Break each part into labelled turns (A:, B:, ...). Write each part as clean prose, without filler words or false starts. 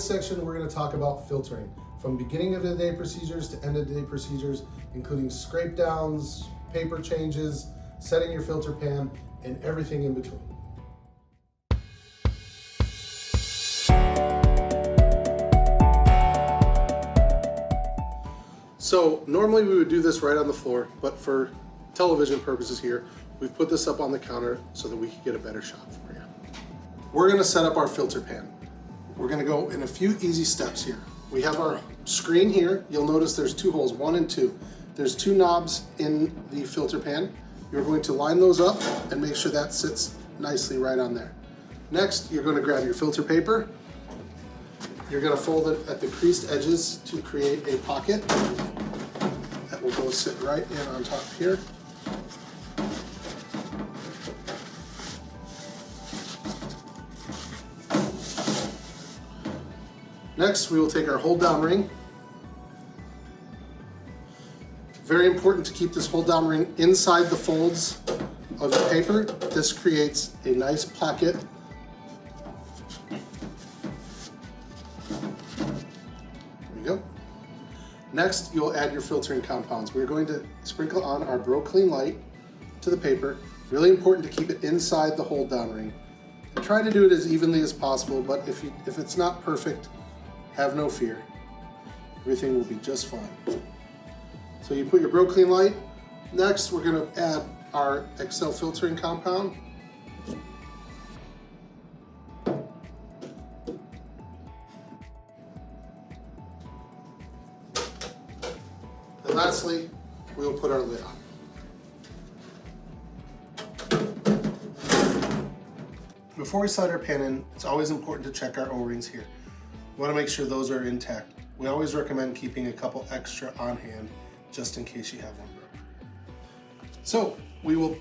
A: this section, we're going to talk about filtering, from beginning of the day procedures to end of the day procedures, including scrape downs, paper changes, setting your filter pan, and everything in between. So normally we would do this right on the floor, but for television purposes here, we've put this up on the counter so that we can get a better shot for you. We're going to set up our filter pan. We're going to go in a few easy steps here. We have our screen here. You'll notice there's two holes, 1 and 2. There's 2 knobs in the filter pan. You're going to line those up and make sure that sits nicely right on there. Next, you're going to grab your filter paper. You're going to fold it at the creased edges to create a pocket that will go sit right in on top here. Next, we will take our hold down ring. Very important to keep this hold down ring inside the folds of the paper. This creates a nice pocket. There we go. Next, you'll add your filtering compounds. We're going to sprinkle on our Clean Light to the paper. Really important to keep it inside the hold down ring. And try to do it as evenly as possible, but if it's not perfect, have no fear. Everything will be just fine. So you put your Clean Light. Next, we're going to add our Excel filtering compound. And lastly, we will put our lid on. Before we slide our pan in, it's always important to check our O-rings here. We want to make sure those are intact. We always recommend keeping a couple extra on hand just in case you have one broken. So we will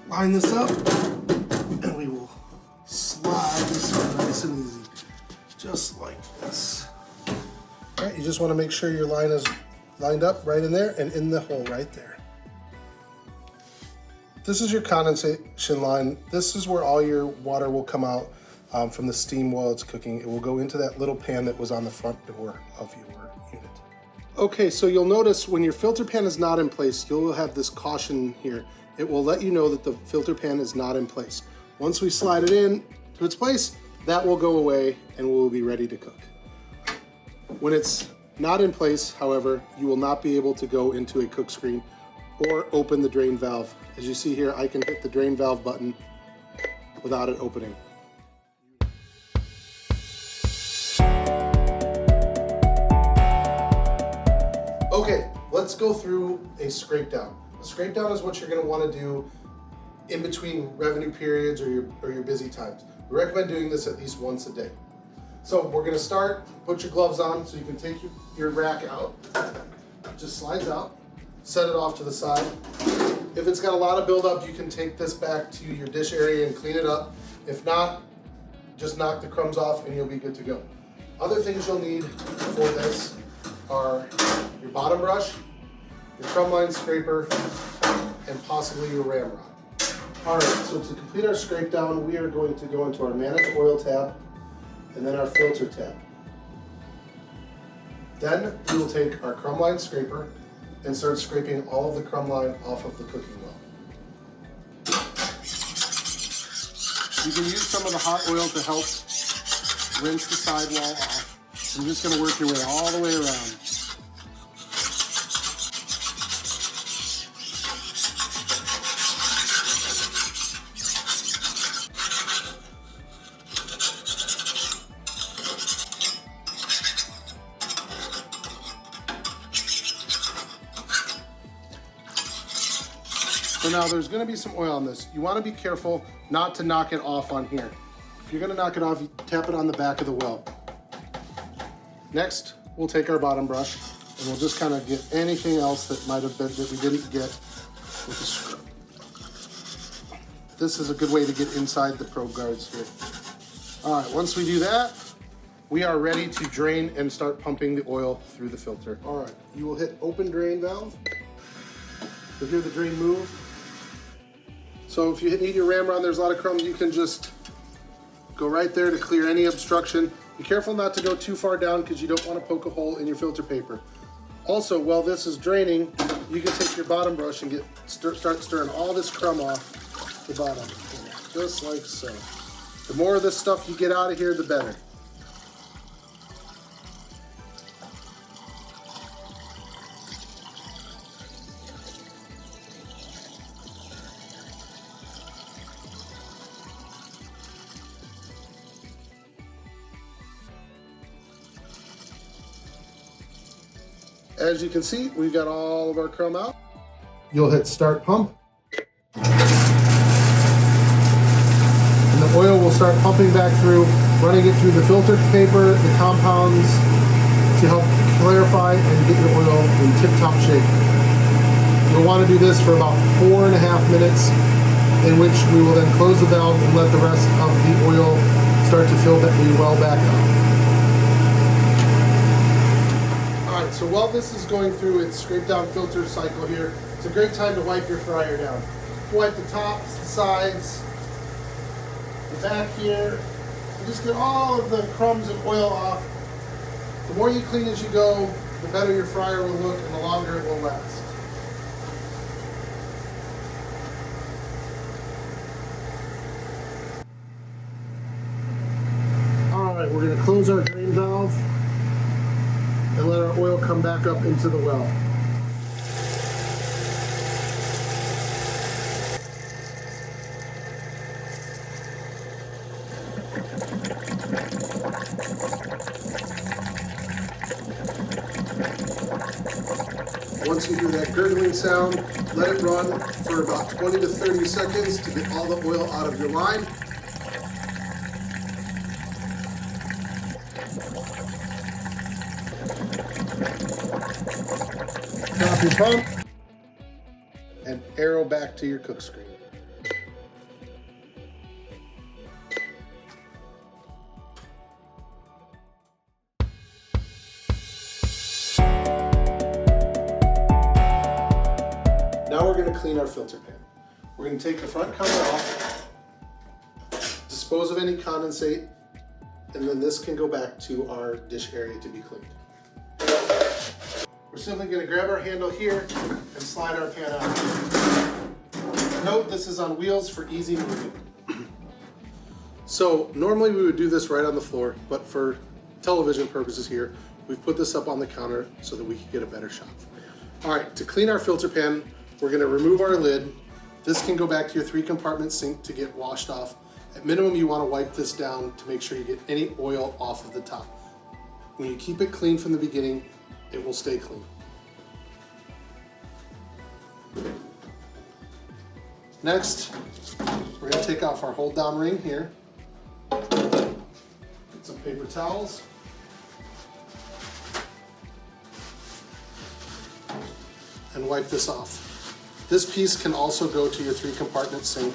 A: line this up and we will slide this in nice and easy, just like this. All right, you just want to make sure your line is lined up right in there and in the hole right there. This is your condensation line. This is where all your water will come out from the steam while it's cooking. It will go into that little pan that was on the front door of your unit. Okay, so you'll notice when your filter pan is not in place, you'll have this caution here. It will let you know that the filter pan is not in place. Once we slide it in to its place, that will go away and we'll be ready to cook. When it's not in place, however, you will not be able to go into a cook screen or open the drain valve. As you see here, I can hit the drain valve button without it opening. Okay, let's go through a scrape down. A scrape down is what you're going to want to do in between revenue periods or your busy times. We recommend doing this at least once a day. So we're going to start, put your gloves on so you can take your rack out. It just slides out. Set it off to the side. If it's got a lot of buildup, you can take this back to your dish area and clean it up. If not, just knock the crumbs off and you'll be good to go. Other things you'll need for this are your bottom brush, your crumb line scraper, and possibly your ramrod. All right, so to complete our scrape down, we are going to go into our Manage Oil tab and then our Filter tab. Then we will take our crumb line scraper and start scraping all of the crumb line off of the cooking well. You can use some of the hot oil to help rinse the sidewall off. So you're just going to work your way all the way around. So now there's going to be some oil on this. You want to be careful not to knock it off on here. If you're going to knock it off, you tap it on the back of the well. Next, we'll take our bottom brush and we'll just kind of get anything else that might have been that we didn't get with the scrub. This is a good way to get inside the probe guards here. All right, once we do that, we are ready to drain and start pumping the oil through the filter. All right, you will hit open drain valve. You'll hear the drain move. So if you need your ramrod, there's a lot of crumbs, you can just go right there to clear any obstruction. Be careful not to go too far down because you don't want to poke a hole in your filter paper. Also, while this is draining, you can take your bottom brush and start stirring all this crumb off the bottom, just like so. The more of this stuff you get out of here, the better. As you can see, we've got all of our crumb out. You'll hit start pump. And the oil will start pumping back through, running it through the filter paper, the compounds, to help clarify and get your oil in tip-top shape. You'll want to do this for about 4.5 minutes, in which we will then close the valve and let the rest of the oil start to fill the well back up. So while this is going through its scrape down filter cycle here, it's a great time to wipe your fryer down. Wipe the tops, the sides, the back here, and just get all of the crumbs and oil off. The more you clean as you go, the better your fryer will look and the longer it will last. All right, we're going to close our drain valve and let our oil come back up into the well. Once you hear that gurgling sound, let it run for about 20 to 30 seconds to get all the oil out of your line. Stop your pump and arrow back to your cook screen. Now we're going to clean our filter pan. We're going to take the front cover off, dispose of any condensate, and then this can go back to our dish area to be cleaned. We're simply going to grab our handle here and slide our pan out. Note this is on wheels for easy moving. So normally we would do this right on the floor, but for television purposes here, we've put this up on the counter so that we can get a better shot. All right, to clean our filter pan, we're going to remove our lid. This can go back to your 3-compartment sink to get washed off. At minimum, you want to wipe this down to make sure you get any oil off of the top. When you keep it clean from the beginning, it will stay clean. Next, we're going to take off our hold down ring here. Get some paper towels. And wipe this off. This piece can also go to your 3-compartment sink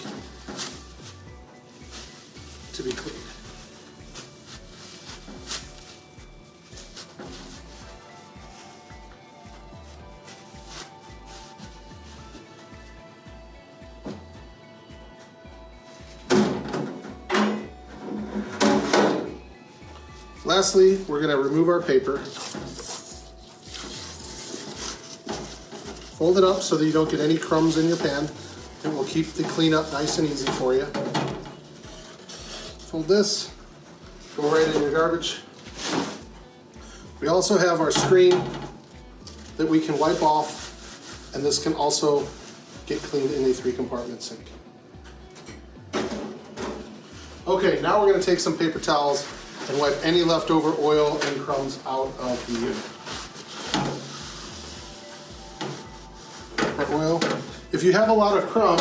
A: to be cleaned. Lastly, we're going to remove our paper. Fold it up so that you don't get any crumbs in your pan. It will keep the cleanup nice and easy for you. Fold this, go right in your garbage. We also have our screen that we can wipe off, and this can also get cleaned in a 3-compartment sink. Okay, now we're going to take some paper towels and wipe any leftover oil and crumbs out of the unit. Oil. If you have a lot of crumb,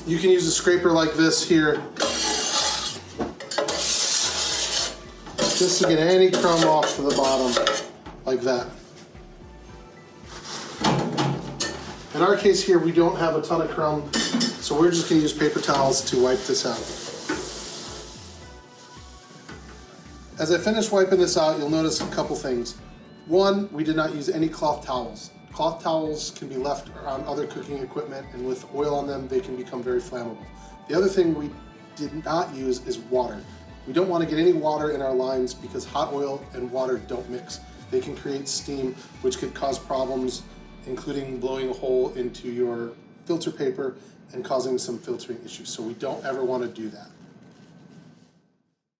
A: you can use a scraper like this here just to get any crumb off to the bottom, like that. In our case here, we don't have a ton of crumb, so we're just going to use paper towels to wipe this out. As I finish wiping this out, you'll notice a couple things. One, we did not use any cloth towels. Cloth towels can be left on other cooking equipment, and with oil on them, they can become very flammable. The other thing we did not use is water. We don't want to get any water in our lines because hot oil and water don't mix. They can create steam, which could cause problems, including blowing a hole into your filter paper and causing some filtering issues. So we don't ever want to do that.